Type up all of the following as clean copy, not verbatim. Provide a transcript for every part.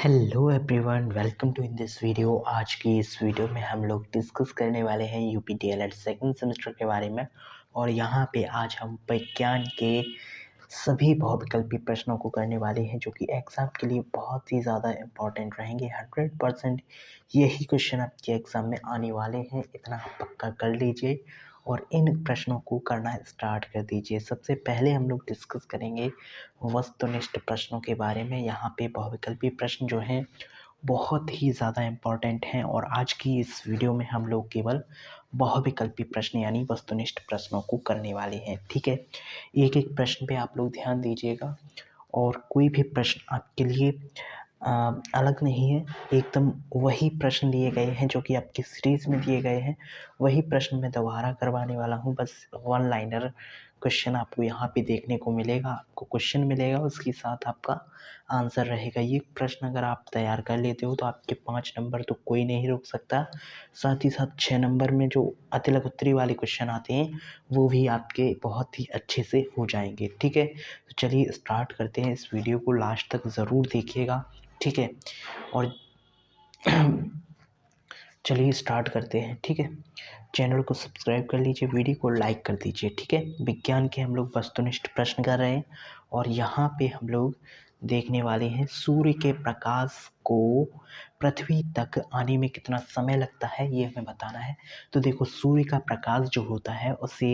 Hello everyone, welcome to in this video. आज की इस वीडियो में हम लोग डिस्कस करने वाले हैं यूपी डीएलएड सेकंड सेमेस्टर के बारे में। और यहाँ पे आज हम विज्ञान के सभी बहुविकल्पी प्रश्नों को करने वाले हैं, जो कि एग्ज़ाम के लिए बहुत ही ज़्यादा इम्पोर्टेंट रहेंगे। 100% यही क्वेश्चन आपके एग्ज़ाम में आने वाले हैं, इतना आप पक्का कर लीजिए और इन प्रश्नों को करना स्टार्ट कर दीजिए। सबसे पहले हम लोग डिस्कस करेंगे वस्तुनिष्ठ प्रश्नों के बारे में। यहाँ पे बहुविकल्पी प्रश्न जो हैं बहुत ही ज़्यादा इम्पोर्टेंट हैं और आज की इस वीडियो में हम लोग केवल बहुविकल्पी प्रश्न यानी वस्तुनिष्ठ प्रश्नों को करने वाले हैं। ठीक है, एक एक प्रश्न पे आप लोग ध्यान दीजिएगा और कोई भी प्रश्न आपके लिए अलग नहीं है। एकदम वही प्रश्न लिए गए हैं जो कि आपकी सीरीज़ में दिए गए हैं, वही प्रश्न मैं दोबारा करवाने वाला हूँ। बस वन लाइनर क्वेश्चन आपको यहाँ पे देखने को मिलेगा। आपको क्वेश्चन मिलेगा, उसके साथ आपका आंसर रहेगा। ये प्रश्न अगर आप तैयार कर लेते हो तो आपके 5 नंबर तो कोई नहीं रोक सकता। साथ ही साथ 6 नंबर में जो अतिलक उत्तरी वाले क्वेश्चन आते हैं वो भी आपके बहुत ही अच्छे से हो जाएंगे। ठीक है, तो चलिए स्टार्ट करते हैं। इस वीडियो को लास्ट तक ज़रूर देखिएगा। ठीक है, और चलिए स्टार्ट करते हैं। ठीक है, चैनल को सब्सक्राइब कर लीजिए, वीडियो को लाइक कर दीजिए। ठीक है, विज्ञान के हम लोग वस्तुनिष्ठ प्रश्न कर रहे हैं और यहाँ पे हम लोग देखने वाले हैं सूर्य के प्रकाश को पृथ्वी तक आने में कितना समय लगता है, ये हमें बताना है। तो देखो, सूर्य का प्रकाश जो होता है उसे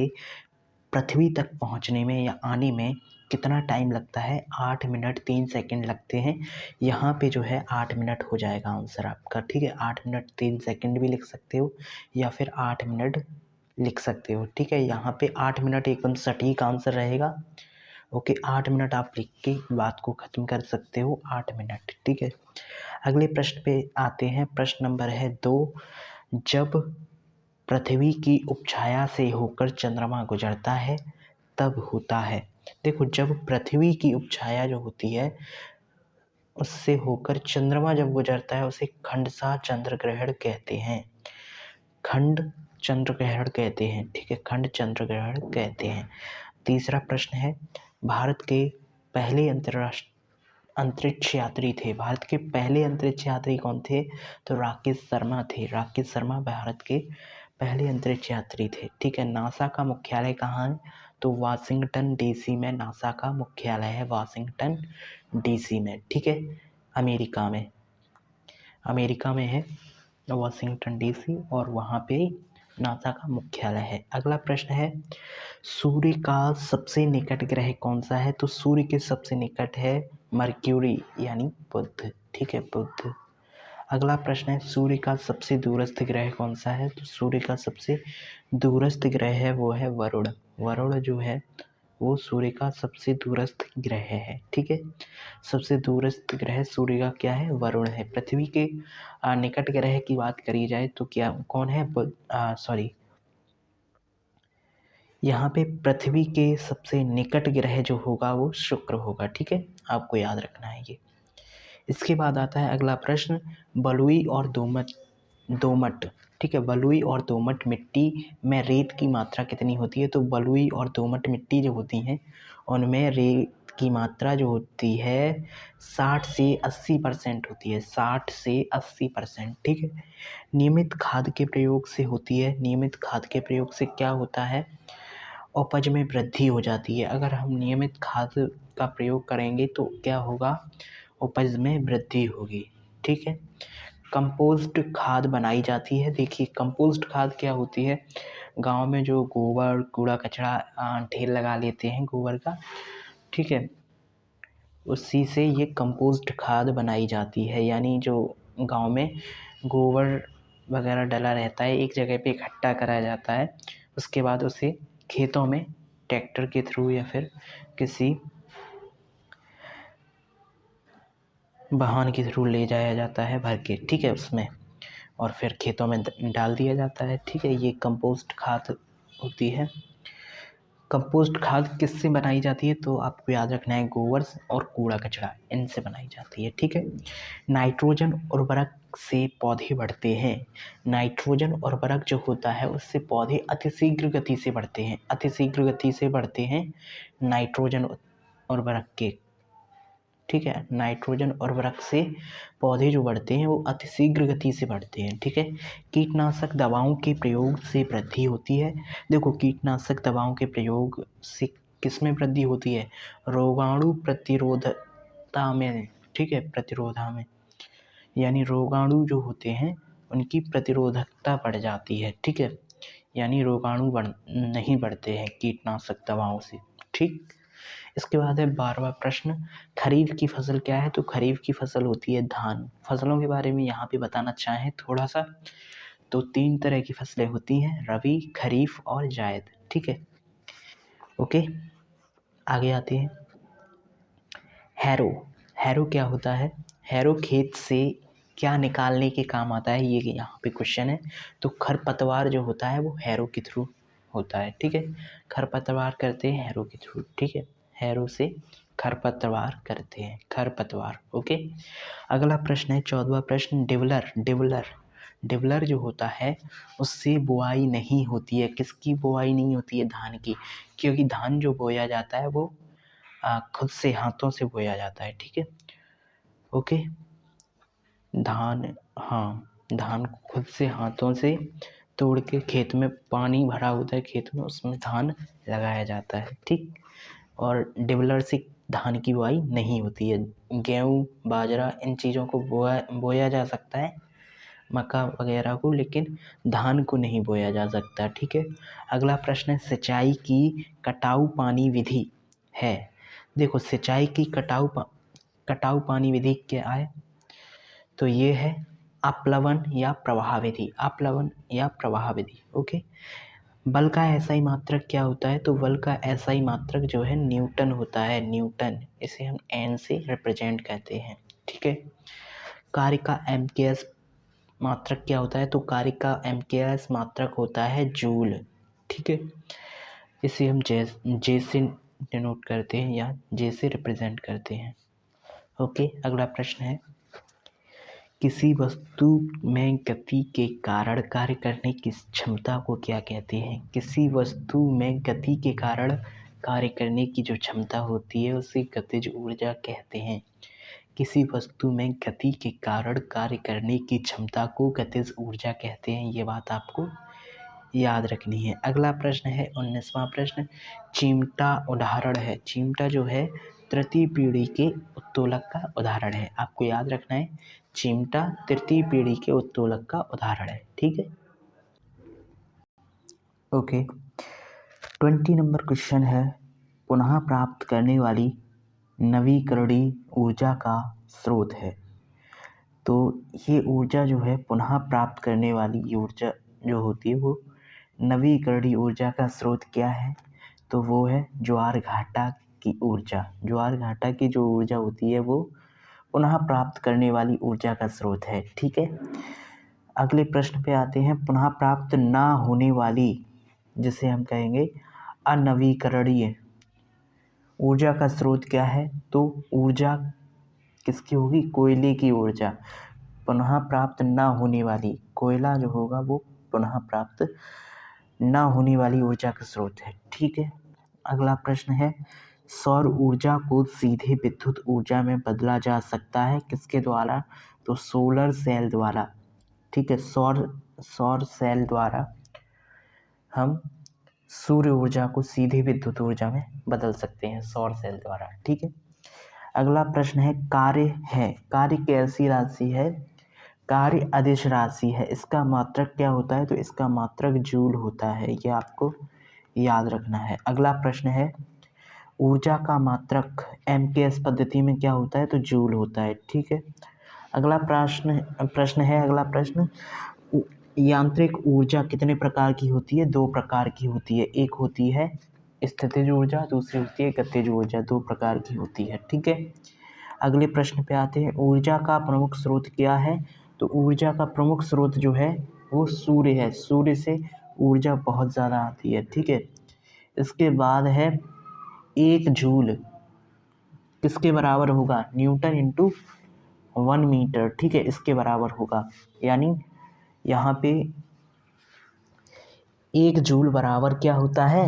पृथ्वी तक पहुंचने में या आने में कितना टाइम लगता है? 8 मिनट 3 सेकंड लगते हैं। यहाँ पे जो है 8 मिनट हो जाएगा आंसर आपका। ठीक है, 8 मिनट 3 सेकंड भी लिख सकते हो या फिर 8 मिनट लिख सकते हो। ठीक है, यहाँ पे 8 मिनट एकदम सटीक आंसर रहेगा। ओके, 8 मिनट आप लिख के बात को ख़त्म कर सकते हो, 8 मिनट। ठीक है, अगले प्रश्न पे आते हैं। प्रश्न नंबर है 2। जब पृथ्वी की उपछाया से होकर चंद्रमा गुजरता है तब होता है। देखो, जब पृथ्वी की उपछाया जो होती है उससे होकर चंद्रमा जब गुजरता है उसे खंडसा चंद्र ग्रहण कहते हैं। खंड चंद्र ग्रहण कहते हैं। ठीक है, खंड चंद्र ग्रहण कहते हैं। तीसरा प्रश्न है, भारत के पहले अंतरिक्ष यात्री थे। भारत के पहले अंतरिक्ष यात्री कौन थे? तो राकेश शर्मा थे। राकेश शर्मा भारत के पहले अंतरिक्ष यात्री थे। ठीक है, नासा का मुख्यालय कहाँ है? तो वाशिंगटन डीसी में नासा का मुख्यालय है, वाशिंगटन डीसी में। ठीक है, अमेरिका में है वाशिंगटन डीसी और वहाँ पे नासा का मुख्यालय है। अगला प्रश्न है, सूर्य का सबसे निकट ग्रह कौन सा है? तो सूर्य के सबसे निकट है मर्क्यूरी यानी बुध। ठीक है, बुध। अगला प्रश्न है, सूर्य का सबसे दूरस्थ ग्रह कौन सा है? तो सूर्य का सबसे दूरस्थ ग्रह है वो है वरुण। वरुण जो है वो सूर्य का सबसे दूरस्थ ग्रह है। ठीक है, सबसे दूरस्थ ग्रह सूर्य का क्या है? वरुण है। पृथ्वी के निकट ग्रह की बात करी जाए तो क्या कौन है? यहाँ पे पृथ्वी के सबसे निकट ग्रह जो होगा वो शुक्र होगा। ठीक है, आपको याद रखना है ये। इसके बाद आता है अगला प्रश्न, बलुई और दोमट। ठीक है, बलुई और दोमट मिट्टी में रेत की मात्रा कितनी होती है? तो बलुई और दोमट मिट्टी जो होती हैं उनमें रेत की मात्रा जो होती है 60 से 80% होती है। 60 से 80%। ठीक है, नियमित खाद के प्रयोग से होती है। नियमित खाद के प्रयोग से क्या होता है? उपज में वृद्धि हो जाती है। अगर हम नियमित खाद का प्रयोग करेंगे तो क्या होगा? उपज में वृद्धि होगी। ठीक है, कंपोस्ट खाद बनाई जाती है। देखिए, कंपोस्ट खाद क्या होती है? गांव में जो गोबर कूड़ा कचरा ढेर लगा लेते हैं गोबर का, ठीक है, उसी से ये कंपोस्ट खाद बनाई जाती है। यानी जो गांव में गोबर वगैरह डला रहता है एक जगह पे इकट्ठा करा जाता है, उसके बाद उसे खेतों में ट्रैक्टर के थ्रू या फिर किसी वाहन के थ्रू ले जाया जाता है भर के। ठीक है, उसमें और फिर खेतों में डाल दिया जाता है। ठीक है, ये कंपोस्ट खाद होती है। कंपोस्ट खाद किससे बनाई जाती है? तो आपको याद रखना है, गोबर और कूड़ा कचरा इनसे बनाई जाती है। ठीक है, नाइट्रोजन उर्वरक से पौधे बढ़ते हैं। नाइट्रोजन उर्वरक जो होता है उससे पौधे अतिशीघ्र गति से बढ़ते हैं। अतिशीघ्र गति से बढ़ते हैं नाइट्रोजन उर्वरक के ठीक है। नाइट्रोजन उर्वरक से पौधे जो बढ़ते हैं वो अतिशीघ्र गति से बढ़ते हैं, ठीक है। कीटनाशक दवाओं के प्रयोग से वृद्धि होती है। देखो, कीटनाशक दवाओं के प्रयोग से किस में वृद्धि होती है? रोगाणु प्रतिरोधकता में, ठीक है, प्रतिरोधा में, यानी रोगाणु जो होते हैं उनकी प्रतिरोधकता बढ़ जाती है, ठीक है। यानी रोगाणु नहीं बढ़ते हैं कीटनाशक दवाओं से, ठीक। इसके बाद है 12वां प्रश्न, खरीफ की फसल क्या है? तो खरीफ की फसल होती है धान। फसलों के बारे में यहाँ पे बताना चाहें थोड़ा सा, तो 3 तरह की फसलें होती हैं, रबी, खरीफ और जायद, ठीक है। ओके, आगे आते हैं। हैरो। हैरो क्या होता है? हैरो खेत से क्या निकालने के काम आता है, ये यहाँ पे क्वेश्चन है। तो खरपतवार जो होता है वो हैरो के थ्रू होता है, ठीक है। खरपतवार करते हैं हैरो के थ्रू, ठीक है। हैरो से खरपतवार करते हैं, खरपतवार। ओके, अगला प्रश्न है 14वां प्रश्न, डिवलर। डिवलर जो होता है उससे बुआई नहीं होती है। किसकी बुआई नहीं होती है? धान की, क्योंकि धान जो बोया जाता है वो खुद से हाथों से बोया जाता है, ठीक है। ओके, धान, हाँ, धान खुद से हाथों से तोड़ के खेत में पानी भरा होता है, खेत में उसमें धान लगाया जाता है, ठीक। और डिबलर से धान की बुआई नहीं होती है। गेहूँ, बाजरा, इन चीज़ों को बोया जा सकता है, मक्का वगैरह को, लेकिन धान को नहीं बोया जा सकता, ठीक है। अगला प्रश्न है, सिंचाई की कटाऊ पानी विधि है। देखो, सिंचाई की कटाऊ पानी विधि क्या है? तो ये है अपलवन या प्रवाह विधि, अपलवन या प्रवाह विधि। ओके, बल का एसआई मात्रक क्या होता है? तो बल का एसआई मात्रक जो है न्यूटन होता है, न्यूटन। इसे हम एन से रिप्रेजेंट करते हैं, ठीक है। कार्य का एमकेएस मात्रक क्या होता है? तो कार्य का एमकेएस मात्रक होता है जूल, ठीक है। इसे हम जे से डिनोट करते हैं या जे से रिप्रेजेंट करते हैं। ओके, अगला प्रश्न है, किसी वस्तु में गति के कारण कार्य करने की क्षमता को क्या कहते हैं? किसी वस्तु में गति के कारण कार्य करने की जो क्षमता होती है उसे गतिज ऊर्जा कहते हैं। किसी वस्तु में गति के कारण कार्य करने की क्षमता को गतिज ऊर्जा कहते हैं, ये बात आपको याद रखनी है। अगला प्रश्न है 19वां प्रश्न, चिमटा उदाहरण है। चिमटा जो है तृतीय पीढ़ी के उत्तोलक का उदाहरण है, आपको याद रखना है। चिमटा तृतीय पीढ़ी के उत्तोलक का उदाहरण है, ठीक है। ओके, 20 नंबर क्वेश्चन है, पुनः प्राप्त करने वाली नवीकरणीय ऊर्जा का स्रोत है। तो ये ऊर्जा जो है पुनः प्राप्त करने वाली ऊर्जा जो होती है वो नवीकरणीय ऊर्जा का स्रोत क्या है? तो वो है ज्वार घाटा की ऊर्जा। ज्वार घाटा की जो ऊर्जा होती है वो पुनः प्राप्त करने वाली ऊर्जा का स्रोत है, ठीक है। अगले प्रश्न पे आते हैं, पुनः प्राप्त ना होने वाली, जिसे हम कहेंगे अनवीकरणीय ऊर्जा का स्रोत क्या है? तो ऊर्जा किसकी होगी? कोयले की ऊर्जा। पुनः प्राप्त ना होने वाली, कोयला जो होगा वो पुनः प्राप्त ना होने वाली ऊर्जा का स्रोत है, ठीक है। अगला प्रश्न है, सौर ऊर्जा को सीधे विद्युत ऊर्जा में बदला जा सकता है, किसके द्वारा? तो सोलर सेल द्वारा, ठीक है। सौर सेल द्वारा हम सूर्य ऊर्जा को सीधे विद्युत ऊर्जा में बदल सकते हैं, सौर सेल द्वारा, ठीक है। अगला प्रश्न है, कार्य है। कार्य कैसी राशि है? कार्य अदिश राशि है। इसका मात्रक क्या होता है? तो इसका मात्रक जूल होता है, ये आपको याद रखना है। अगला प्रश्न है, ऊर्जा का मात्रक एमकेएस पद्धति में क्या होता है? तो जूल होता है, ठीक है। अगला प्रश्न है, अगला प्रश्न, यांत्रिक ऊर्जा कितने प्रकार की होती है? 2 प्रकार की होती है। एक होती है स्थितिज ऊर्जा, दूसरी होती है गतिज ऊर्जा, 2 प्रकार की होती है, ठीक है। अगले प्रश्न पे आते हैं, ऊर्जा का प्रमुख स्रोत क्या है? तो ऊर्जा का प्रमुख स्रोत जो है वो सूर्य है। सूर्य से ऊर्जा बहुत ज़्यादा आती है, ठीक है। इसके बाद है 1 जूल किसके बराबर होगा? न्यूटन इंटू 1 मीटर, ठीक है, इसके बराबर होगा। यानी यहाँ पे 1 जूल बराबर क्या होता है?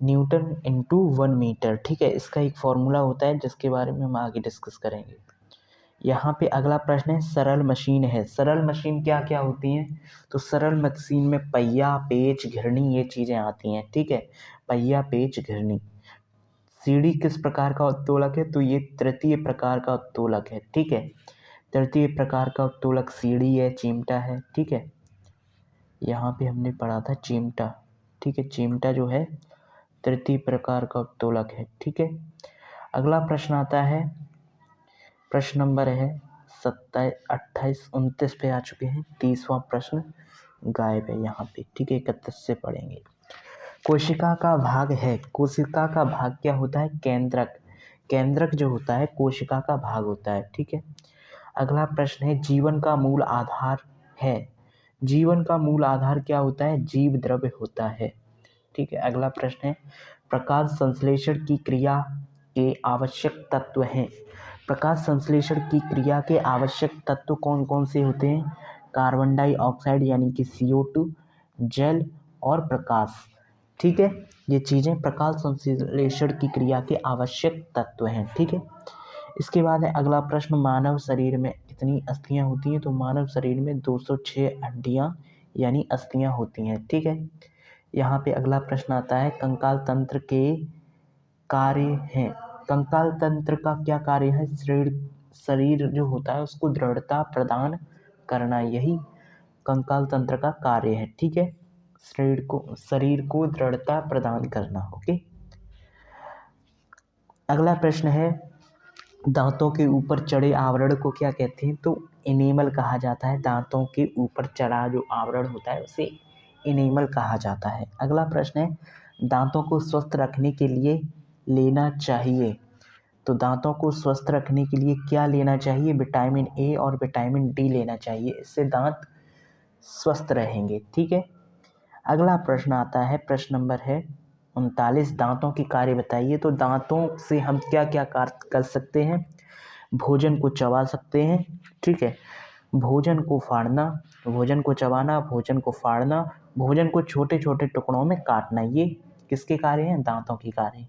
Newton into 1 metre. ठीक है, इसका एक फॉर्मूला होता है जिसके बारे में हम आगे डिस्कस करेंगे। यहाँ पे अगला प्रश्न है सरल मशीन है। सरल मशीन क्या क्या होती हैं? तो सरल मशीन में पहिया, पेच, घिरनी ये चीज़ें आती हैं। ठीक है, पहिया, पेच, घिरनी। सीढ़ी किस प्रकार का उत्तोलक है? तो ये तृतीय प्रकार का उत्तोलक है। ठीक है, तृतीय प्रकार का उत्तोलक सीढ़ी है, चिमटा है। ठीक है, यहाँ पे हमने पढ़ा था चिमटा। ठीक है, चिमटा जो है तृतीय प्रकार का उत्तोलक है। ठीक है, अगला प्रश्न आता है, प्रश्न नंबर है 27, 28, 29 पे आ चुके हैं। 30वां प्रश्न गायब है यहाँ पे। ठीक है, 31 से पढ़ेंगे। कोशिका का भाग है। कोशिका का भाग क्या होता है? केंद्रक। केंद्रक जो होता है कोशिका का भाग होता है। ठीक है, अगला प्रश्न है जीवन का मूल आधार है। जीवन का मूल आधार क्या होता है? जीव द्रव्य होता है। ठीक है, अगला प्रश्न है प्रकाश संश्लेषण की क्रिया के आवश्यक तत्व हैं। प्रकाश संश्लेषण की क्रिया के आवश्यक तत्व कौन कौन से होते हैं? कार्बन डाइऑक्साइड यानी कि CO2, जल और प्रकाश। ठीक है, ये चीज़ें प्रकाश संश्लेषण की क्रिया के आवश्यक तत्व हैं। ठीक है, इसके बाद है अगला प्रश्न मानव शरीर में कितनी अस्थियां होती हैं? तो मानव शरीर में 206 हड्डियां यानी अस्थियां होती हैं। ठीक है, यहाँ पे अगला प्रश्न आता है कंकाल तंत्र के कार्य हैं। कंकाल तंत्र का क्या कार्य है? शरीर जो होता है उसको दृढ़ता प्रदान करना, यही कंकाल तंत्र का कार्य है। ठीक है, शरीर को दृढ़ता प्रदान करना। ओके, अगला प्रश्न है दांतों के ऊपर चढ़े आवरण को क्या कहते हैं? तो इनेमल कहा जाता है। दांतों के ऊपर चढ़ा जो आवरण होता है उसे इनेमल कहा जाता है। अगला प्रश्न है दांतों को स्वस्थ रखने के लिए लेना चाहिए। तो दांतों को स्वस्थ रखने के लिए क्या लेना चाहिए? विटामिन ए और विटामिन डी लेना चाहिए, इससे दांत स्वस्थ रहेंगे। ठीक है, अगला प्रश्न आता है, प्रश्न नंबर है 39, दांतों की कार्य बताइए। तो दांतों से हम क्या क्या कार्य कर सकते हैं? भोजन को चबा सकते हैं। ठीक है, भोजन को फाड़ना, भोजन को चबाना, भोजन को फाड़ना, भोजन को छोटे छोटे टुकड़ों में काटना, ये किसके कार्य हैं? दांतों की कार्य हैं।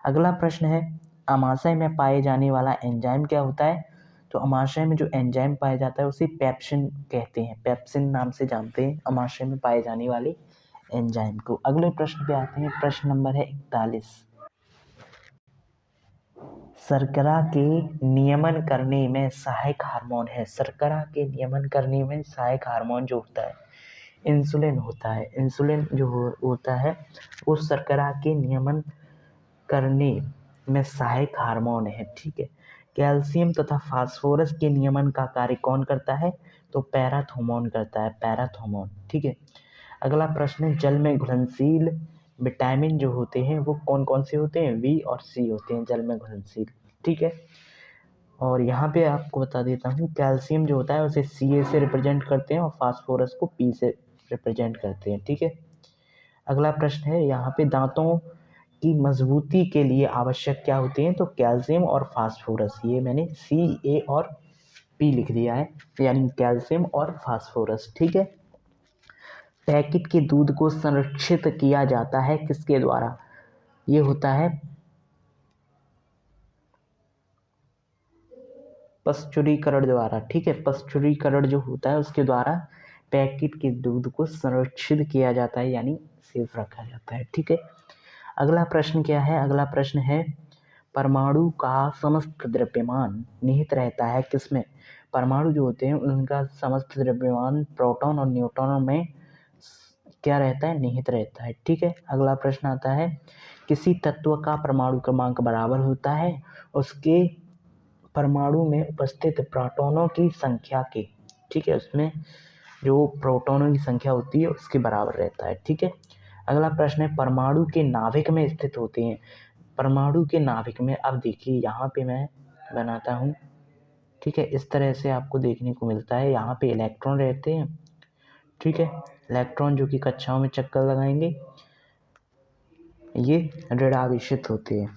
अगला प्रश्न है अमाशय में पाए जाने वाला एंजाइम क्या होता है? तो अमाशय में जो एंजाइम पाया जाता है उसे पेप्सिन कहते हैं। पेप्सिन नाम से जानते हैं अमाशय में पाए जाने वाले एंजाइम को। अगले प्रश्न पे आते हैं, प्रश्न नंबर है 41, शर्करा के नियमन करने में सहायक हार्मोन है। शर्करा के नियमन करने में सहायक हार्मोन जो होता है इंसुलिन होता है। इंसुलिन जो होता है वो शर्करा के नियमन करने में सहायक हार्मोन है। ठीक है, कैल्शियम तथा फास्फोरस के नियमन का कार्य कौन करता है? तो पैराथर्मोन करता है, पैराथर्मोन। ठीक है, अगला प्रश्न है जल में घुलनशील विटामिन जो होते हैं वो कौन कौन से होते हैं? V और C होते हैं जल में घुलनशील। ठीक है, और यहाँ पे आपको बता देता हूँ कैल्शियम जो होता है उसे Ca से रिप्रेजेंट करते हैं और फास्फोरस को P से रिप्रेजेंट करते हैं। ठीक है, अगला प्रश्न है यहाँ पे दांतों की मजबूती के लिए आवश्यक क्या होते हैं? तो कैल्शियम और फास्फोरस। ये मैंने C, A और P लिख दिया है, यानी कैल्शियम और फास्फोरस। ठीक है, पैकेट के दूध को संरक्षित किया जाता है किसके द्वारा? ये होता है पश्चुरीकरण द्वारा। ठीक है, पश्चुरीकरण जो होता है उसके द्वारा पैकेट के दूध को संरक्षित किया जाता है, यानी सेफ रखा जाता है। ठीक है, अगला प्रश्न क्या है? अगला प्रश्न है परमाणु का समस्त द्रव्यमान निहित रहता है किसमें? परमाणु जो होते हैं उनका समस्त द्रव्यमान प्रोटॉन और न्यूट्रॉन में क्या रहता है? निहित रहता है। ठीक है, अगला प्रश्न आता है किसी तत्व का परमाणु क्रमांक बराबर होता है उसके परमाणु में उपस्थित प्रोटॉनों की संख्या के। ठीक है, उसमें जो प्रोटॉनों की संख्या होती है उसके बराबर रहता है। ठीक है, अगला प्रश्न है परमाणु के नाभिक में स्थित होते हैं। परमाणु के नाभिक में, अब देखिए यहाँ पे मैं बनाता हूँ। ठीक है, इस तरह से आपको देखने को मिलता है। यहाँ पे इलेक्ट्रॉन रहते हैं। ठीक है, इलेक्ट्रॉन जो कि कक्षाओं में चक्कर लगाएंगे, ये ऋणावेशित होते हैं।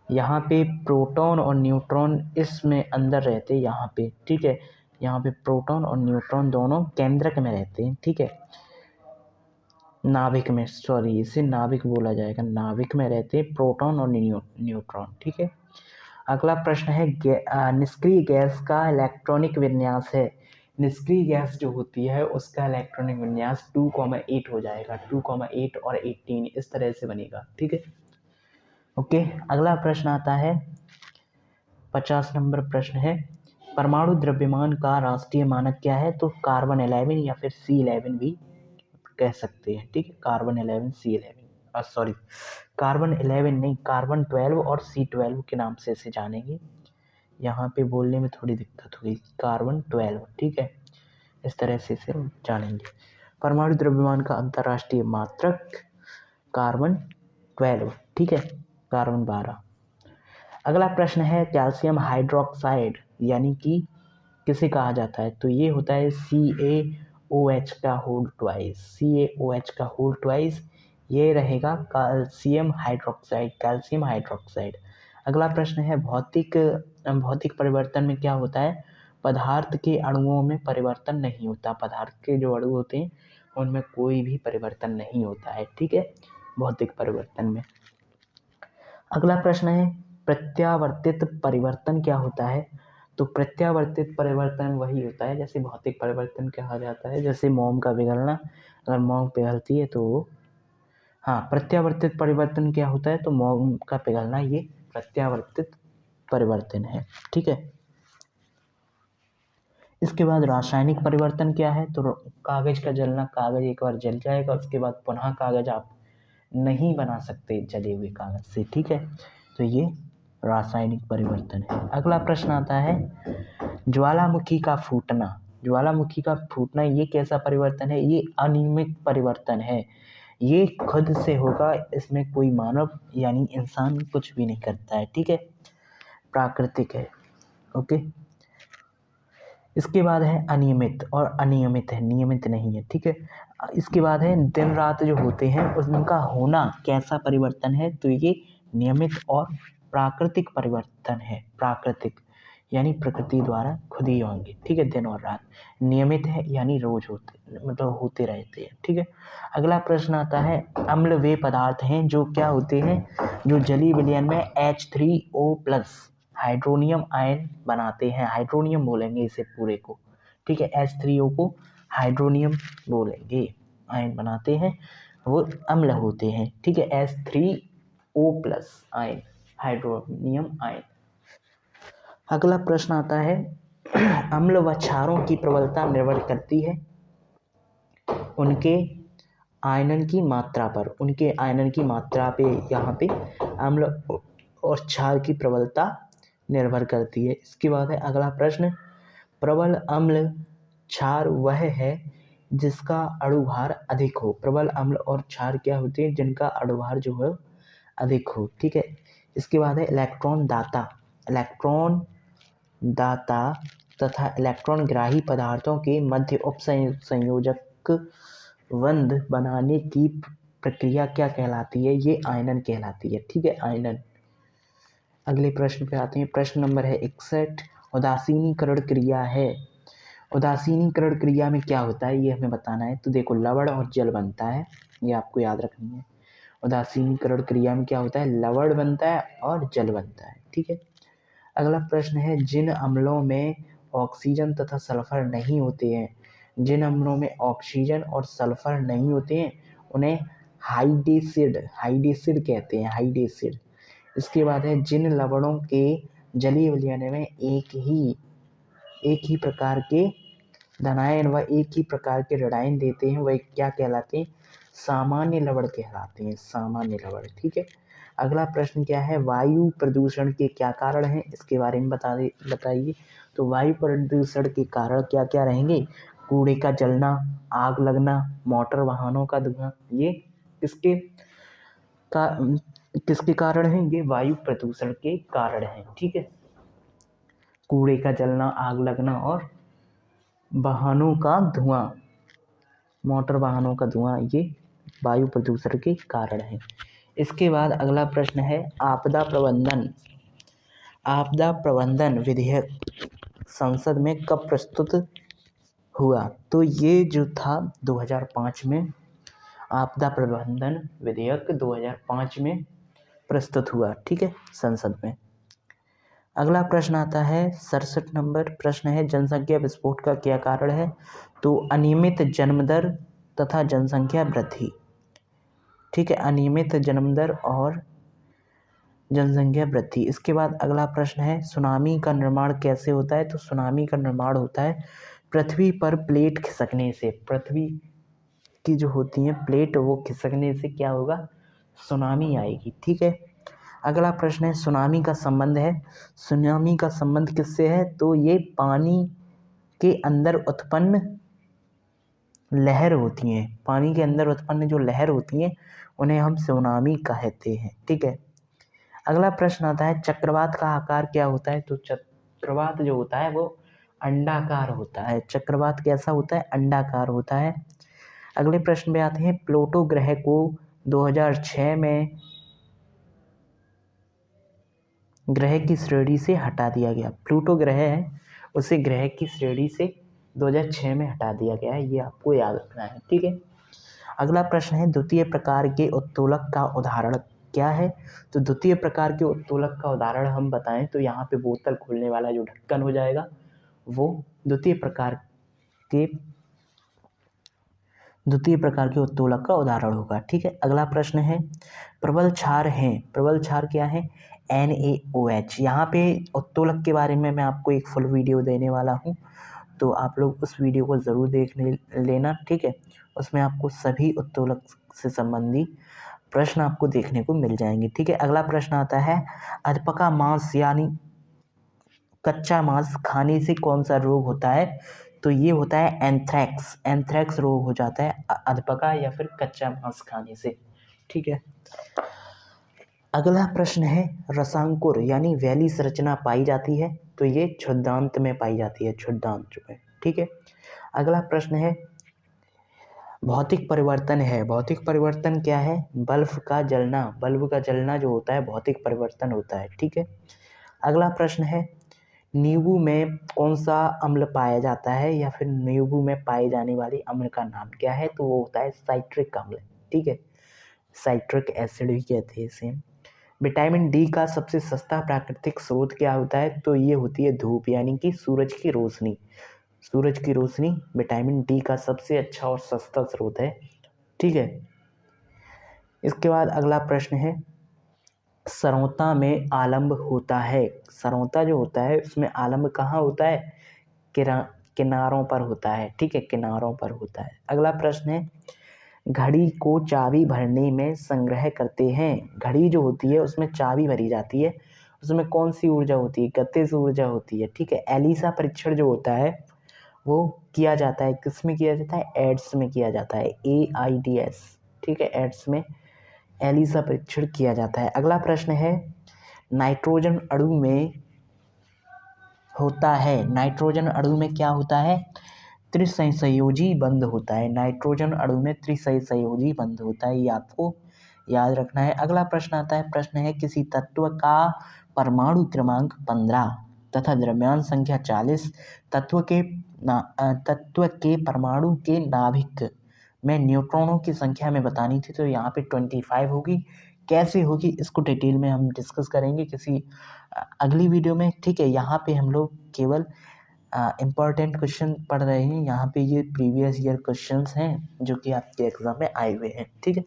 यहाँ पे प्रोटॉन और न्यूट्रॉन इसमें अंदर रहते हैं यहाँ पे। ठीक है, यहाँ पे प्रोटॉन और न्यूट्रॉन दोनों केंद्रक में रहते हैं। ठीक है, नाभिक में, सॉरी इसे नाभिक बोला जाएगा, नाभिक में रहते हैं प्रोटॉन और न्यूट्रॉन। ठीक है। अगला प्रश्न है निष्क्रिय गैस का इलेक्ट्रॉनिक विन्यास है। निष्क्रिय गैस जो होती है उसका इलेक्ट्रॉनिक विन्यास 2,8 हो जाएगा, 2,8 और 18 इस तरह से बनेगा। ठीक है। ओके। अगला प्रश्न आता है 50 नंबर प्रश्न है, परमाणु द्रव्यमान का राष्ट्रीय मानक क्या है? तो कार्बन 11 या फिर C11 भी कह सकते हैं। ठीक है। कार्बन 11 C11, सॉरी कार्बन 11 नहीं, कार्बन 12 और C12 के नाम से इसे जानेंगे। यहाँ पे बोलने में थोड़ी दिक्कत हुई, कार्बन 12। ठीक है। इस तरह से इसे जानेंगे। परमाणु द्रव्यमान का अंतर्राष्ट्रीय मात्रक कार्बन 12। ठीक है। कार्बन 12। अगला प्रश्न है कैल्शियम हाइड्रोक्साइड यानी कि किसे कहा जाता है? तो ये होता है CaOH का होल ट्वाइस, CaOH का होल ट्वाइस ये रहेगा कैल्शियम हाइड्रोक्साइड, कैल्शियम हाइड्रोक्साइड। अगला प्रश्न है भौतिक परिवर्तन में क्या होता है? पदार्थ के अणुओं में परिवर्तन नहीं होता, पदार्थ के जो अणु होते हैं उनमें कोई भी परिवर्तन नहीं होता है। ठीक है। भौतिक परिवर्तन में। अगला प्रश्न है प्रत्यावर्तित परिवर्तन क्या होता है? तो प्रत्यावर्तित परिवर्तन वही होता है जैसे भौतिक परिवर्तन कहा जाता है, जैसे मोम का पिघलना, अगर मोम पिघलती है तो हाँ, प्रत्यावर्तित परिवर्तन क्या होता है? तो मोम का पिघलना ये प्रत्यावर्तित परिवर्तन है। ठीक है। इसके बाद रासायनिक परिवर्तन क्या है? तो कागज का जलना, कागज एक बार जल जाएगा उसके बाद पुनः कागज आप नहीं बना सकते जले हुए कागज से। ठीक है। तो ये रासायनिक परिवर्तन है। अगला प्रश्न आता है ज्वालामुखी का फूटना। ज्वालामुखी का फूटना ये कैसा परिवर्तन है? ये अनियमित परिवर्तन है, ये खुद से होगा, इसमें कोई मानव यानी इंसान कुछ भी नहीं करता है। ठीक है। प्राकृतिक है। ओके। इसके बाद है अनियमित, और अनियमित है, नियमित नहीं है। ठीक है। इसके बाद है दिन रात जो होते हैं उनका होना कैसा परिवर्तन है? तो ये नियमित और प्राकृतिक परिवर्तन है। प्राकृतिक यानी प्रकृति द्वारा खुद ही होंगे। ठीक है। दिन और रात। नियमित है यानी रोज होते, मतलब होते रहते हैं। ठीक है। अगला प्रश्न आता है अम्ल वे पदार्थ हैं जो क्या होते हैं? जो जलीय विलयन में H3O+ हाइड्रोनियम आयन बनाते हैं। हाइड्रोनियम बोलेंगे इसे पूरे को। ठीक है। H3O को हाइड्रोनियम बोलेंगे, आयन बनाते हैं, वो अम्ल होते हैं। ठीक है। H3O+ ion, hydronium ion. अगला प्रश्न आता है अम्ल व क्षारों की प्रबलता निर्भर करती है उनके आयनन की मात्रा पर, उनके आयनन की मात्रा पे यहाँ पे अम्ल और क्षार की प्रबलता निर्भर करती है। इसके बाद है अगला प्रश्न प्रबल अम्ल क्षार वह है जिसका अणुभार अधिक हो। प्रबल अम्ल और क्षार क्या होते हैं? जिनका अणुभार जो है अधिक हो। ठीक है। इसके बाद है इलेक्ट्रॉन दाता। इलेक्ट्रॉन दाता तथा इलेक्ट्रॉन ग्राही पदार्थों के मध्य उपसंयोजक बंध बनाने की प्रक्रिया क्या कहलाती है? ये आयनन कहलाती है। ठीक है। आयनन। अगले प्रश्न पे आते हैं। प्रश्न नंबर है 61, उदासीनीकरण क्रिया है। उदासीनीकरण क्रिया में क्या होता है ये हमें बताना है। तो देखो लवण और जल बनता है, ये आपको याद रखनी है। उदासीनीकरण क्रिया में क्या होता है? लवण बनता है और जल बनता है। ठीक है। अगला प्रश्न है जिन अम्लों में ऑक्सीजन तथा सल्फर नहीं होते हैं, जिन अम्लों में ऑक्सीजन और सल्फर नहीं होते हैं उन्हें हाइडेसिड कहते हैं, हाइडेसिड। इसके बाद है जिन लवणों के जलीय विलयन में एक ही प्रकार के धनायन व एक ही प्रकार के ऋणायन देते हैं वह क्या कहलाते हैं? सामान्य लवण कहलाते हैं, सामान्य लवण। ठीक है। अगला प्रश्न क्या है वायु प्रदूषण के क्या कारण हैं? इसके बारे में बताइए। तो वायु प्रदूषण के कारण क्या क्या रहेंगे? कूड़े का जलना, आग लगना, मोटर वाहनों का धुआं। ये किसके कारण हैं? ये वायु प्रदूषण के कारण हैं। ठीक है। कूड़े का जलना, आग लगना और वाहनों का धुआं, मोटर वाहनों का धुआं, ये वायु प्रदूषण के कारण है। इसके बाद अगला प्रश्न है आपदा प्रबंधन। आपदा प्रबंधन विधेयक संसद में कब प्रस्तुत हुआ? तो ये जो था 2005 में आपदा प्रबंधन विधेयक 2005 में प्रस्तुत हुआ, ठीक है, संसद में। अगला प्रश्न आता है 67 नंबर प्रश्न है, जनसंख्या विस्फोट का क्या कारण है? तो अनियमित जन्म दर तथा जनसंख्या वृद्धि, ठीक है, अनियमित जन्म दर और जनसंख्या वृद्धि। इसके बाद अगला प्रश्न है, सुनामी का निर्माण कैसे होता है? तो सुनामी का निर्माण होता है पृथ्वी पर प्लेट खिसकने से। पृथ्वी की जो होती है प्लेट, वो खिसकने से क्या होगा? सुनामी आएगी, ठीक है। अगला प्रश्न है, सुनामी का संबंध है। सुनामी का संबंध किससे है? तो ये पानी के अंदर उत्पन्न लहर होती हैं, पानी के अंदर उत्पन्न जो लहर होती हैं उन्हें हम सुनामी कहते हैं, ठीक है। अगला प्रश्न आता है, चक्रवात का आकार क्या होता है? तो चक्रवात जो होता है वो अंडाकार होता है। चक्रवात कैसा होता है? अंडाकार होता है। अगले प्रश्न पे आते हैं, प्लूटो ग्रह को 2006 में ग्रह की श्रेणी से हटा दिया गया। प्लूटो ग्रह है, उसे ग्रह की श्रेणी से 2006 में हटा दिया गया है, ये आपको याद रखना है, ठीक है। अगला प्रश्न है, द्वितीय प्रकार के उत्तोलक का उदाहरण क्या है? तो द्वितीय प्रकार के उत्तोलक का उदाहरण हम बताएं तो यहाँ पे बोतल खोलने वाला जो ढक्कन हो जाएगा वो द्वितीय प्रकार के उत्तोलक का उदाहरण होगा, ठीक है। अगला प्रश्न है, प्रबल क्षार हैं, प्रबल क्षार क्या है? NaOH। यहाँ पे उत्तोलक के बारे में मैं आपको एक फुल वीडियो देने वाला हूँ, तो आप लोग उस वीडियो को ज़रूर देख लेना, ठीक है। उसमें आपको सभी उत्तोलक से संबंधी प्रश्न आपको देखने को मिल जाएंगे, ठीक है। अगला प्रश्न आता है, अधपका मांस यानी कच्चा मांस खाने से कौन सा रोग होता है? तो ये होता है एंथ्रैक्स। एंथ्रैक्स रोग हो जाता है अधपका या फिर कच्चा मांस खाने से, ठीक है। अगला प्रश्न है, रसांकुर यानी वैली संरचना पाई जाती है? तो ये क्षुद्रांत में पाई जाती है, क्षुद्रांत में, ठीक है। अगला प्रश्न है, भौतिक परिवर्तन है। भौतिक परिवर्तन क्या है? बल्ब का जलना, बल्ब का जलना जो होता है भौतिक परिवर्तन होता है, ठीक है। अगला प्रश्न है, नींबू में कौन सा अम्ल पाया जाता है या फिर नींबू में पाए जाने वाले अम्ल का नाम क्या है? तो वो होता है साइट्रिक अम्ल, ठीक है, साइट्रिक एसिड भी कहते हैं इसे। विटामिन डी का सबसे सस्ता प्राकृतिक स्रोत क्या होता है? तो ये होती है धूप, यानी कि सूरज की रोशनी। सूरज की रोशनी विटामिन डी का सबसे अच्छा और सस्ता स्रोत है, ठीक है। इसके बाद अगला प्रश्न है, सरौता में आलंब होता है। सरौता जो होता है उसमें आलंब कहाँ होता है? किनारों पर होता है, ठीक है, किनारों पर होता है। अगला प्रश्न है, घड़ी को चाबी भरने में संग्रह करते हैं। घड़ी जो होती है उसमें चाबी भरी जाती है, उसमें कौन सी ऊर्जा होती है? गतिज ऊर्जा होती है, ठीक है। एलिसा परीक्षण जो होता है वो किया जाता है, किस में किया जाता है? एड्स में किया जाता है, AIDS, ठीक है, एड्स में एलिसा परीक्षण किया जाता है। अगला प्रश्न है, नाइट्रोजन अणु में होता है, नाइट्रोजन अणु में क्या होता है? त्रिसंयोजी बंध होता है। नाइट्रोजन अणु में त्रिसंयोजी बंध होता है, ये आपको याद रखना है। अगला प्रश्न आता है, प्रश्न है, किसी तत्व का परमाणु क्रमांक 15 तथा द्रव्यमान संख्या 40 तत्व के परमाणु के नाभिक में न्यूट्रॉनों की संख्या में बतानी थी, तो यहाँ पे 25 होगी। कैसे होगी इसको डिटेल में हम डिस्कस करेंगे किसी अगली वीडियो में, ठीक है। यहाँ पे हम लोग केवल इम्पॉर्टेंट क्वेश्चन पढ़ रहे हैं, यहाँ पे ये प्रीवियस ईयर क्वेश्चंस हैं जो कि आपके एग्जाम में आए हुए हैं, ठीक है।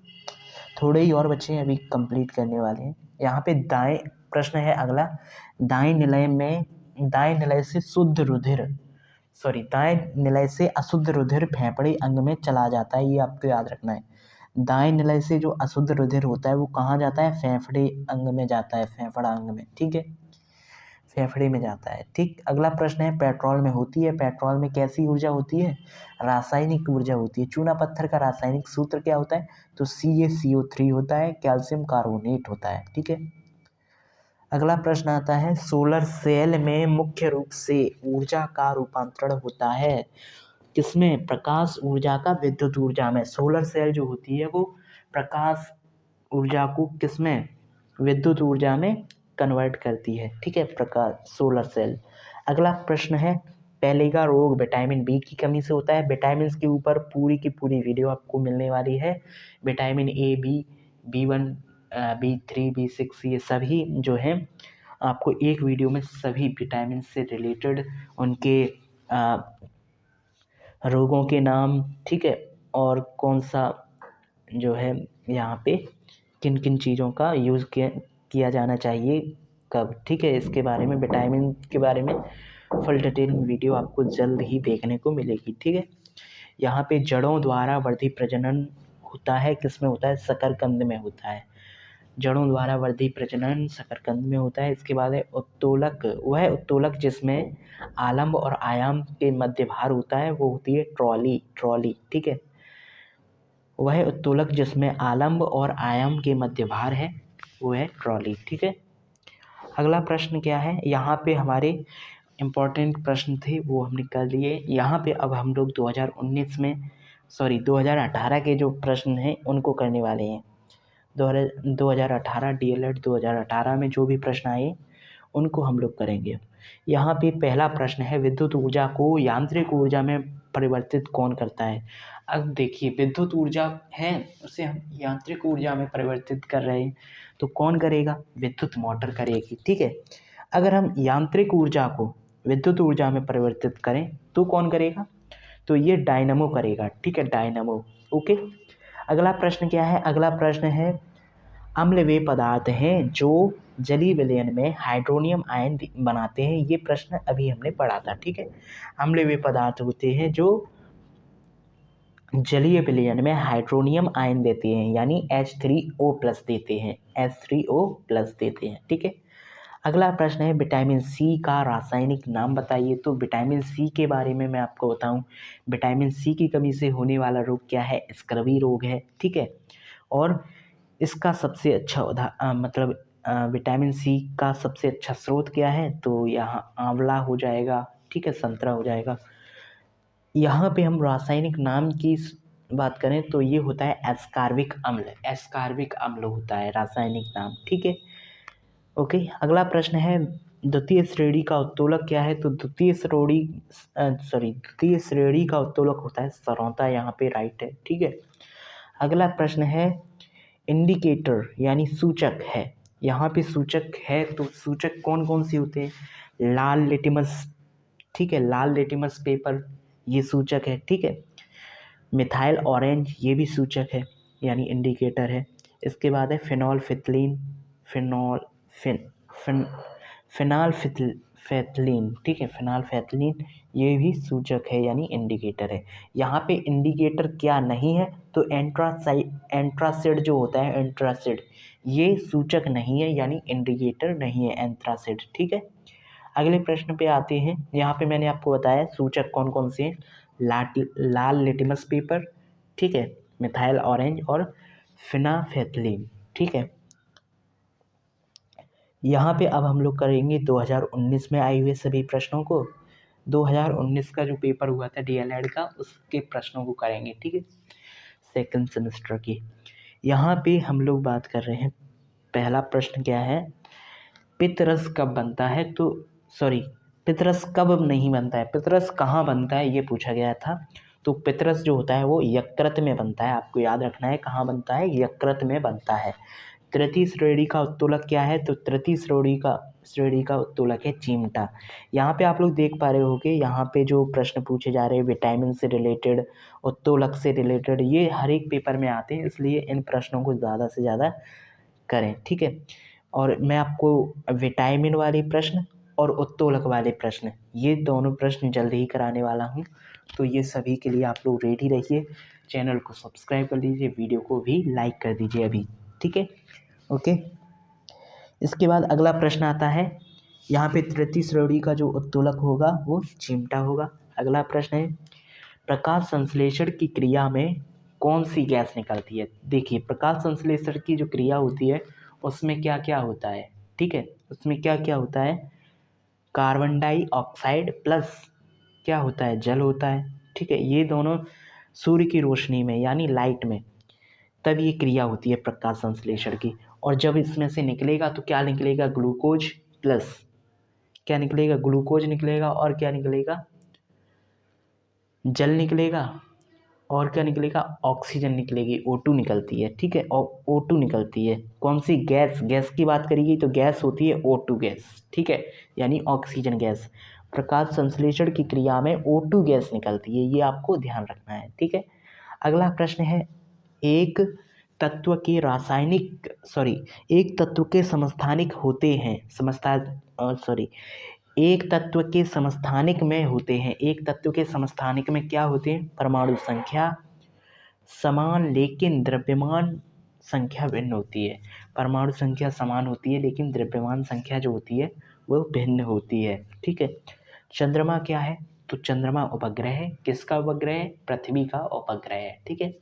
थोड़े ही और बच्चे अभी कंप्लीट करने वाले हैं। यहाँ पे दाएं प्रश्न है अगला, दाएं निलय से अशुद्ध रुधिर फेफड़े अंग में चला जाता है, ये आपको याद रखना है। दाएं निलय से जो अशुद्ध रुधिर होता है वो कहाँ जाता है? फेफड़े अंग में जाता है, फेफड़ा अंग में, ठीक है, फेफड़े में जाता है, ठीक। अगला प्रश्न है, पेट्रोल में होती है। पेट्रोल में कैसी ऊर्जा होती है? रासायनिक ऊर्जा होती है। चूना पत्थर का रासायनिक सूत्र क्या होता है? तो CaCO3 होता है, कैल्शियम कार्बोनेट होता है, ठीक है। अगला प्रश्न आता है, सोलर सेल में मुख्य रूप से ऊर्जा का रूपांतरण होता है किसमें? प्रकाश ऊर्जा का विद्युत ऊर्जा में। सोलर सेल जो होती है वो प्रकाश ऊर्जा को किसमें? विद्युत ऊर्जा में कन्वर्ट करती है, ठीक है, प्रकाश सोलर सेल। अगला प्रश्न है, फैलेगा रोग विटामिन बी की कमी से होता है। विटामिन के ऊपर पूरी की पूरी वीडियो आपको मिलने वाली है। Vitamin A, B, B1, B3, B6 ये सभी जो है आपको एक वीडियो में सभी विटामिन से रिलेटेड उनके रोगों के नाम, ठीक है, और कौन सा जो है यहाँ पे किन किन चीज़ों का यूज़ किया जाना चाहिए कब, ठीक है, इसके बारे में विटामिन के बारे में फुल डिटेल वीडियो आपको जल्द ही देखने को मिलेगी, ठीक है। यहाँ पे जड़ों द्वारा वर्धित प्रजनन होता है, किसमें होता है? शकरकंद में होता है। जड़ों द्वारा वर्धित प्रजनन शकरकंद में होता है। इसके बाद है उत्तोलक, वह उत्तोलक जिसमें आलम्ब और आयाम के मध्य भार होता है वो होती है ट्रॉली, ठीक है। वह उत्तोलक जिसमें आलम्ब और आयाम के मध्य भार है वो है ट्रॉली, ठीक है। अगला प्रश्न क्या है? यहाँ पे हमारे इम्पोर्टेंट प्रश्न थे वो हमने कर लिए। यहाँ पे अब हम लोग 2018 के जो प्रश्न हैं उनको करने वाले हैं। 2018 DLED 2018 में जो भी प्रश्न आए उनको हम लोग करेंगे। यहाँ पे पहला प्रश्न है, विद्युत ऊर्जा को यांत्रिक ऊर्जा में परिवर्तित कौन करता है? अब देखिए, विद्युत ऊर्जा है उसे हम यांत्रिक ऊर्जा में परिवर्तित कर रहे हैं तो कौन करेगा? विद्युत मोटर करेगी, ठीक है। अगर हम यांत्रिक ऊर्जा को विद्युत ऊर्जा में परिवर्तित करें तो कौन करेगा? तो ये डायनामो करेगा, ठीक है, डायनामो, ओके। अगला प्रश्न क्या है? अगला प्रश्न है, अम्ल वे पदार्थ हैं जो जलीय विलयन में हाइड्रोनियम आयन बनाते हैं। ये प्रश्न अभी हमने पढ़ा था, ठीक है। अम्ल वे पदार्थ होते हैं जो जलीय विलयन में हाइड्रोनियम आयन देते हैं, यानी H3O+ देते हैं, H3O+ देते हैं, ठीक है। अगला प्रश्न है, विटामिन सी का रासायनिक नाम बताइए। तो विटामिन सी के बारे में मैं आपको बताऊं, विटामिन सी की कमी से होने वाला रोग क्या है? स्कर्वी रोग है, ठीक है। और इसका सबसे अच्छा विटामिन सी का सबसे अच्छा स्रोत क्या है? तो यहाँ आंवला हो जाएगा, ठीक है, संतरा हो जाएगा। यहाँ पे हम रासायनिक नाम की बात करें तो ये होता है एस्कार्बिक अम्ल होता है रासायनिक नाम, ठीक है, ओके। अगला प्रश्न है, द्वितीय श्रेणी का उत्तोलक क्या है? तो द्वितीय श्रेणी का उत्तोलक होता है सरौता, यहाँ पे राइट है, ठीक है। अगला प्रश्न है, इंडिकेटर यानी सूचक है, यहाँ पे सूचक है तो सूचक कौन कौन से होते हैं? लाल लिटमस, ठीक है, लाल लिटमस पेपर ये सूचक है, ठीक है। मिथाइल ऑरेंज ये भी सूचक है यानी इंडिकेटर है। इसके बाद है फिनाल्फिथलीन, ठीक है, फिनाल्फिथलीन ये भी सूचक है यानी इंडिकेटर है। यहाँ पे इंडिकेटर क्या नहीं है? तो एंट्रासिड जो होता है, एंट्रासिड ये सूचक नहीं है यानी इंडिकेटर नहीं है एंट्रासिड, ठीक है। अगले प्रश्न पे आते हैं। यहाँ पे मैंने आपको बताया सूचक कौन कौन से हैं, लाल लिटमस पेपर, ठीक है, मिथाइल ऑरेंज और फिनाल्फिथलीन, ठीक है। यहाँ पे अब हम लोग करेंगे 2019 में आए हुए सभी प्रश्नों को। 2019 का जो पेपर हुआ था DLED का उसके प्रश्नों को करेंगे, ठीक है, सेकंड सेमेस्टर की। यहाँ पे हम लोग बात कर रहे हैं, पहला प्रश्न क्या है, पितरस कब बनता है? तो पितरस कब नहीं बनता है, पितरस कहाँ बनता है ये पूछा गया था। तो पितरस जो होता है वो यकृत में बनता है, आपको याद रखना है कहाँ बनता है, यकृत में बनता है। तृतीय श्रेणी का उत्तोलक क्या है? तो तृतीय श्रेणी का उत्तोलक है चिमटा। यहाँ पे आप लोग देख पा रहे होगे, यहाँ पे जो प्रश्न पूछे जा रहे हैं विटामिन से रिलेटेड, उत्तोलक से रिलेटेड, ये हर एक पेपर में आते हैं, इसलिए इन प्रश्नों को ज़्यादा से ज़्यादा करें, ठीक है। और मैं आपको विटामिन वाले प्रश्न और उत्तोलक वाले प्रश्न ये दोनों प्रश्न जल्द ही कराने वाला हूँ, तो ये सभी के लिए आप लोग रेडी रहिए। चैनल को सब्सक्राइब कर लीजिए, वीडियो को भी लाइक कर दीजिए अभी, ठीक है, ओके। इसके बाद अगला प्रश्न आता है, यहाँ पे तृतीय श्रेणी का जो उत्तोलक होगा वो चिमटा होगा। अगला प्रश्न है, प्रकाश संश्लेषण की क्रिया में कौन सी गैस निकलती है? देखिए, प्रकाश संश्लेषण की जो क्रिया होती है उसमें क्या क्या होता है, ठीक है, उसमें क्या क्या होता है, कार्बन डाइऑक्साइड प्लस क्या होता है, जल होता है, ठीक है। ये दोनों सूर्य की रोशनी में यानी लाइट में तब ये क्रिया होती है प्रकाश संश्लेषण की। और जब इसमें से निकलेगा तो क्या निकलेगा, ग्लूकोज प्लस क्या निकलेगा, ग्लूकोज निकलेगा और क्या निकलेगा, जल निकलेगा और क्या निकलेगा, ऑक्सीजन निकलेगी, O2 निकलती है, ठीक है, और O2 निकलती है। कौन सी गैस, गैस की बात करिए तो गैस होती है O2 गैस, ठीक है, यानी ऑक्सीजन गैस। प्रकाश संश्लेषण की क्रिया में O2 गैस निकलती है, ये आपको ध्यान रखना है, ठीक है। अगला प्रश्न है, एक तत्व के रासायनिक एक तत्व के समस्थानिक होते हैं, एक तत्व के समस्थानिक में होते हैं, एक तत्व के समस्थानिक में क्या होते हैं, परमाणु संख्या समान लेकिन द्रव्यमान संख्या भिन्न होती है। परमाणु संख्या समान होती है लेकिन द्रव्यमान संख्या जो होती है वो भिन्न होती है, ठीक है। चंद्रमा क्या है, तो चंद्रमा उपग्रह है। किसका उपग्रह है, पृथ्वी का उपग्रह है, ठीक है।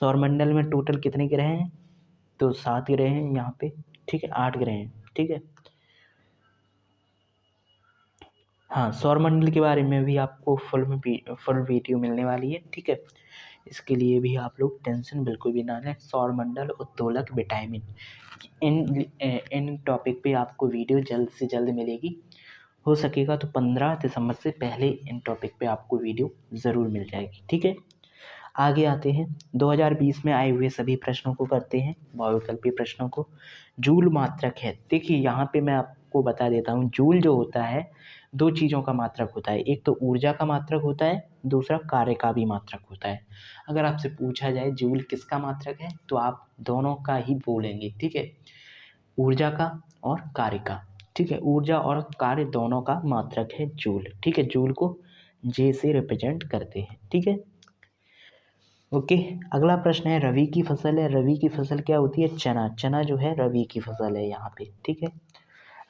सौरमंडल में टोटल कितने ग्रह हैं, तो 7 ग्रह हैं यहाँ पे, ठीक है, 8 ग्रह हैं, ठीक है। हाँ, सौरमंडल के बारे में भी आपको फुल वीडियो मिलने वाली है, ठीक है। इसके लिए भी आप लोग टेंशन बिल्कुल भी ना लें। सौरमंडल, उत्तोलक, विटामिन, इन टॉपिक पे आपको वीडियो जल्द से जल्द मिलेगी। हो सकेगा तो 15 दिसंबर से पहले इन टॉपिक पे आपको वीडियो ज़रूर मिल जाएगी, ठीक है। आगे आते हैं, 2020 में आए हुए सभी प्रश्नों को करते हैं, बहुविकल्पी प्रश्नों को। जूल मात्रक है, देखिए यहाँ पे मैं आपको बता देता हूँ, जूल जो होता है 2 चीज़ों का मात्रक होता है, एक तो ऊर्जा का मात्रक होता है, दूसरा कार्य का भी मात्रक होता है। अगर आपसे पूछा जाए जूल किसका मात्रक है तो आप दोनों का ही बोलेंगे, ठीक है, ऊर्जा का और कार्य का, ठीक है, ऊर्जा और कार्य दोनों का मात्रक है जूल, ठीक है। जूल को जे से रिप्रेजेंट करते हैं, ठीक है, ओके। अगला प्रश्न है, रवि की फसल है, रवि की फसल क्या होती है, चना, चना जो है रवि की फसल है यहाँ पे, ठीक है।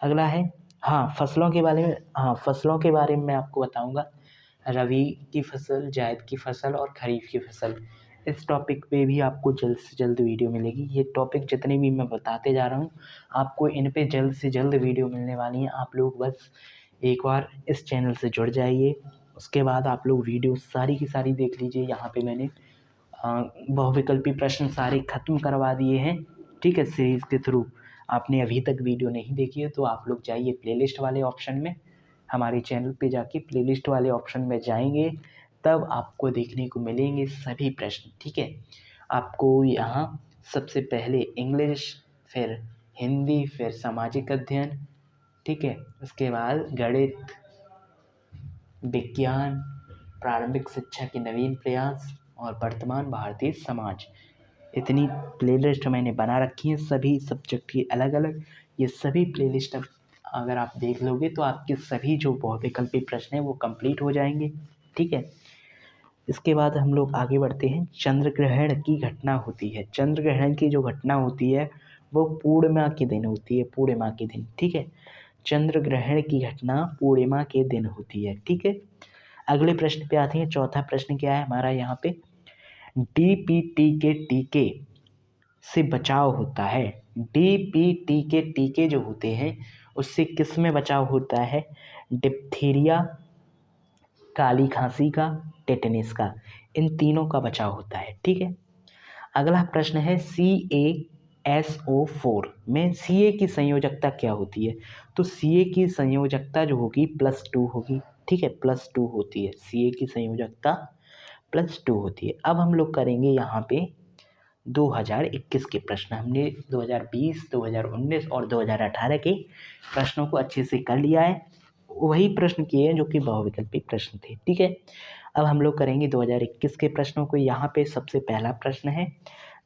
अगला है, हाँ फसलों के बारे में, हाँ फसलों के बारे में मैं आपको बताऊंगा, रवि की फसल, जायद की फसल और खरीफ की फसल। इस टॉपिक पे भी आपको जल्द से जल्द वीडियो मिलेगी। ये टॉपिक जितने भी मैं बताते जा रहा हूँ आपको इन पे जल्द से जल्द वीडियो मिलने वाली हैं। आप लोग बस एक बार इस चैनल से जुड़ जाइए, उसके बाद आप लोग वीडियो सारी की सारी देख लीजिए। यहाँ पे मैंने बहुविकल्पी प्रश्न सारे ख़त्म करवा दिए हैं, ठीक है, सीरीज़ के थ्रू। आपने अभी तक वीडियो नहीं देखी है तो आप लोग जाइए प्लेलिस्ट वाले ऑप्शन में, हमारे चैनल पे जाके प्लेलिस्ट वाले ऑप्शन में जाएंगे, तब आपको देखने को मिलेंगे सभी प्रश्न, ठीक है। आपको यहाँ सबसे पहले इंग्लिश, फिर हिंदी, फिर सामाजिक अध्ययन, ठीक है, उसके बाद गणित, विज्ञान, प्रारंभिक शिक्षा के नवीन प्रयास और वर्तमान भारतीय समाज, इतनी प्लेलिस्ट मैंने बना रखी है सभी सब्जेक्ट की अलग अलग। ये सभी प्लेलिस्ट अगर आप देख लोगे तो आपके सभी जो बहुविकल्पी प्रश्न हैं वो कंप्लीट हो जाएंगे, ठीक है। इसके बाद हम लोग आगे बढ़ते हैं, चंद्र ग्रहण की घटना होती है। चंद्र ग्रहण की जो घटना होती है वो पूर्णिमा के दिन होती है, पूर्णिमा के दिन, ठीक है। चंद्र ग्रहण की घटना पूर्णिमा के दिन होती है, ठीक है। अगले प्रश्न पे आते हैं। चौथा प्रश्न क्या है हमारा यहाँ पे, डीपीटी के टीके से बचाव होता है। डीपीटी के टीके जो होते हैं उससे किस में बचाव होता है, डिप्थीरिया, काली खांसी का, टेटनिस का, इन तीनों का बचाव होता है, ठीक है। अगला प्रश्न है, CaSO4 में Ca की संयोजकता क्या होती है, तो Ca की संयोजकता जो होगी +2 होगी, ठीक है, +2 होती है, Ca की संयोजकता +2 होती है। अब हम लोग करेंगे यहाँ पे 2021 के प्रश्न। हमने 2020, 2019 और 2018 के प्रश्नों को अच्छे से कर लिया है, वही प्रश्न किए हैं जो कि बहुविकल्पी प्रश्न थे, ठीक है। अब हम लोग करेंगे 2021 के प्रश्नों को। यहाँ पे सबसे पहला प्रश्न है,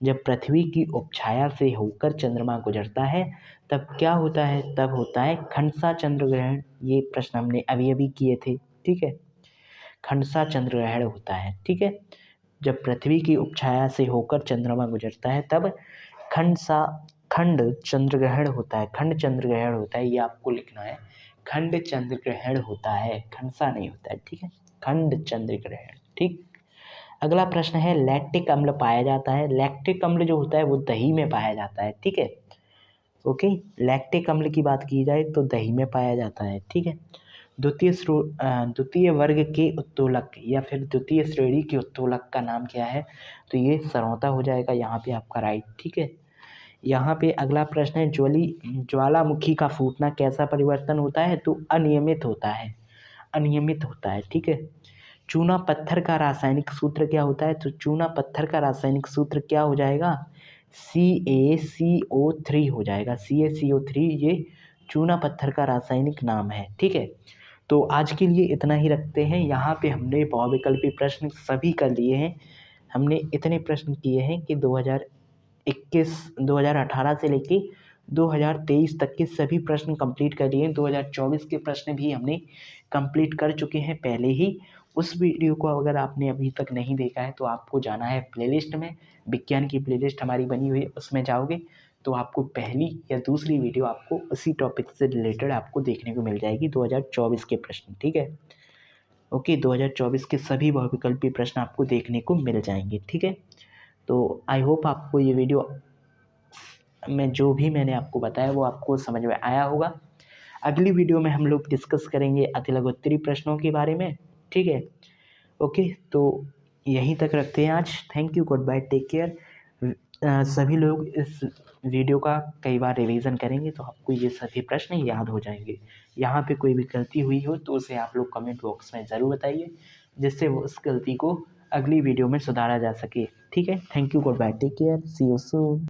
जब पृथ्वी की उपछाया से होकर चंद्रमा गुजरता है तब क्या होता है, तब होता है खंडसा चंद्र ग्रहण। ये प्रश्न हमने अभी अभी किए थे, ठीक है, खंडसा चंद्र ग्रहण होता है, ठीक है। जब पृथ्वी की उपछाया से होकर चंद्रमा गुजरता है तब खंड चंद्र ग्रहण होता है, खंड चंद्र ग्रहण होता है, ये आपको लिखना है, खंड चंद्र ग्रहण होता है, खंडसा नहीं होता है, ठीक है, खंड चंद्र ग्रहण, ठीक। अगला प्रश्न है, लैक्टिक अम्ल पाया जाता है। लैक्टिक अम्ल जो होता है वो दही में पाया जाता है, ठीक है, ओके। लैक्टिक अम्ल की बात की जाए तो दही में पाया जाता है, ठीक है। द्वितीय वर्ग के उत्तोलक या फिर द्वितीय श्रेणी के उत्तोलक का नाम क्या है, तो ये सरौता हो जाएगा यहाँ पे आपका राइट, ठीक है। यहाँ पे अगला प्रश्न है, ज्वालामुखी का फूटना कैसा परिवर्तन होता है, तो अनियमित होता है, अनियमित होता है, ठीक है। चूना पत्थर का रासायनिक सूत्र क्या होता है? तो चूना पत्थर का रासायनिक सूत्र क्या हो जाएगा? CaCO3 हो जाएगा। CaCO3 ये चूना पत्थर का रासायनिक नाम है। ठीक है, तो आज के लिए इतना ही रखते हैं। यहाँ पे हमने बहुविकल्पी प्रश्न सभी कर लिए हैं। हमने इतने प्रश्न किए हैं कि 2018 से लेके 2023 तक के सभी प्रश्न कंप्लीट कर लिए हैं। 2024 के प्रश्न भी हमने कंप्लीट कर चुके हैं पहले ही। उस वीडियो को अगर आपने अभी तक नहीं देखा है तो आपको जाना है प्लेलिस्ट में, विज्ञान की प्लेलिस्ट हमारी बनी हुई है, उसमें जाओगे तो आपको पहली या दूसरी वीडियो आपको उसी टॉपिक से रिलेटेड आपको देखने को मिल जाएगी, 2024 के प्रश्न। ठीक है, ओके, 2024 के सभी बहुविकल्पी प्रश्न आपको देखने को मिल जाएंगे। ठीक है, तो आई होप आपको ये वीडियो में जो भी मैंने आपको बताया वो आपको समझ में आया होगा। अगली वीडियो में हम लोग डिस्कस करेंगे अतिलघुत्तरी प्रश्नों के बारे में। ठीक है, ओके, तो यहीं तक रखते हैं आज। Thank you, goodbye, take care. सभी लोग इस वीडियो का कई बार रिवीजन करेंगे तो आपको ये सभी प्रश्न याद हो जाएंगे। यहाँ पे कोई भी गलती हुई हो तो उसे आप लोग कमेंट बॉक्स में ज़रूर बताइए, जिससे वो उस गलती को अगली वीडियो में सुधारा जा सके। ठीक है, thank you, goodbye, take care, see you soon.